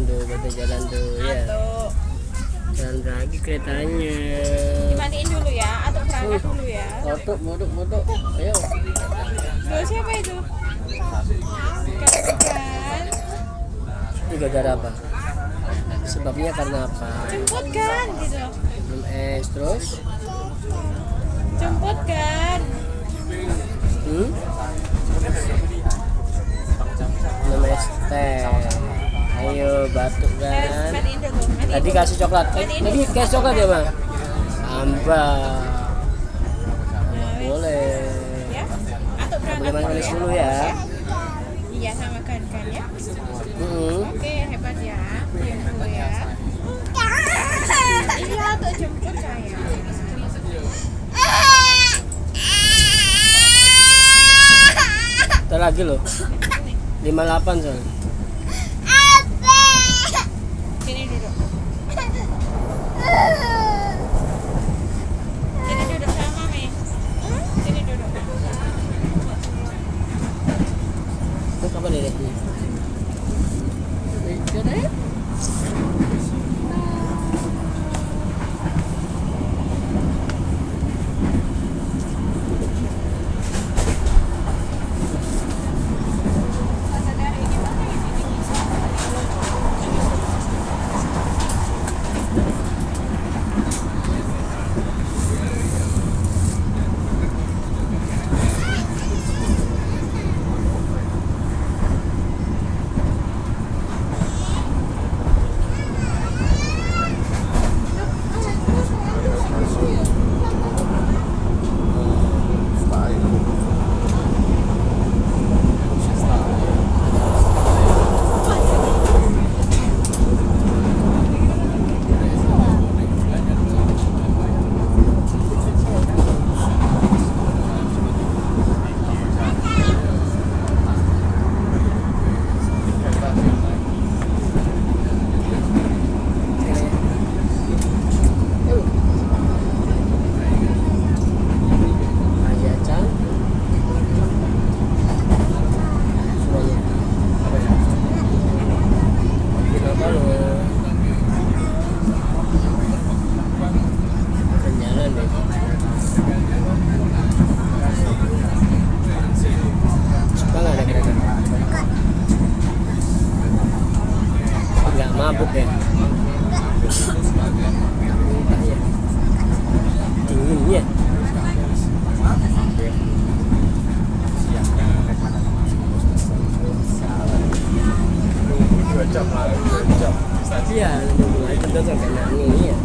jalan tuh ya. Atuk. Jalan lagi keretanya. Dimatiin dulu ya, atau berangkat dulu ya. Foto. Ayo. Loh, siapa itu? Kan? Itu gara-gara apa? Sebabnya karena apa? Jemput kan gitu. Minum es terus? Jemput kan. Minum es teh. Ayo batuk kan? Matiin dulu. Tadi kasih coklat. Tadi kasih coklat ya bang? Amba. Boleh. Ya. Atau berangkat Boleh dulu manis ya. dulu ya. Iya, sama kan ya. Mm-hmm. Oke, hebat ya. Diam dulu ya. Iya, atau jemput saya. Ntar lagi loh. 58 soalnya. Sini duduk. Sini duduk sama Mami. Sini duduk. Itu kapan ya Dek? Mabuk ya? Dingin ya? Iya, mulai kita sampai nangis ya.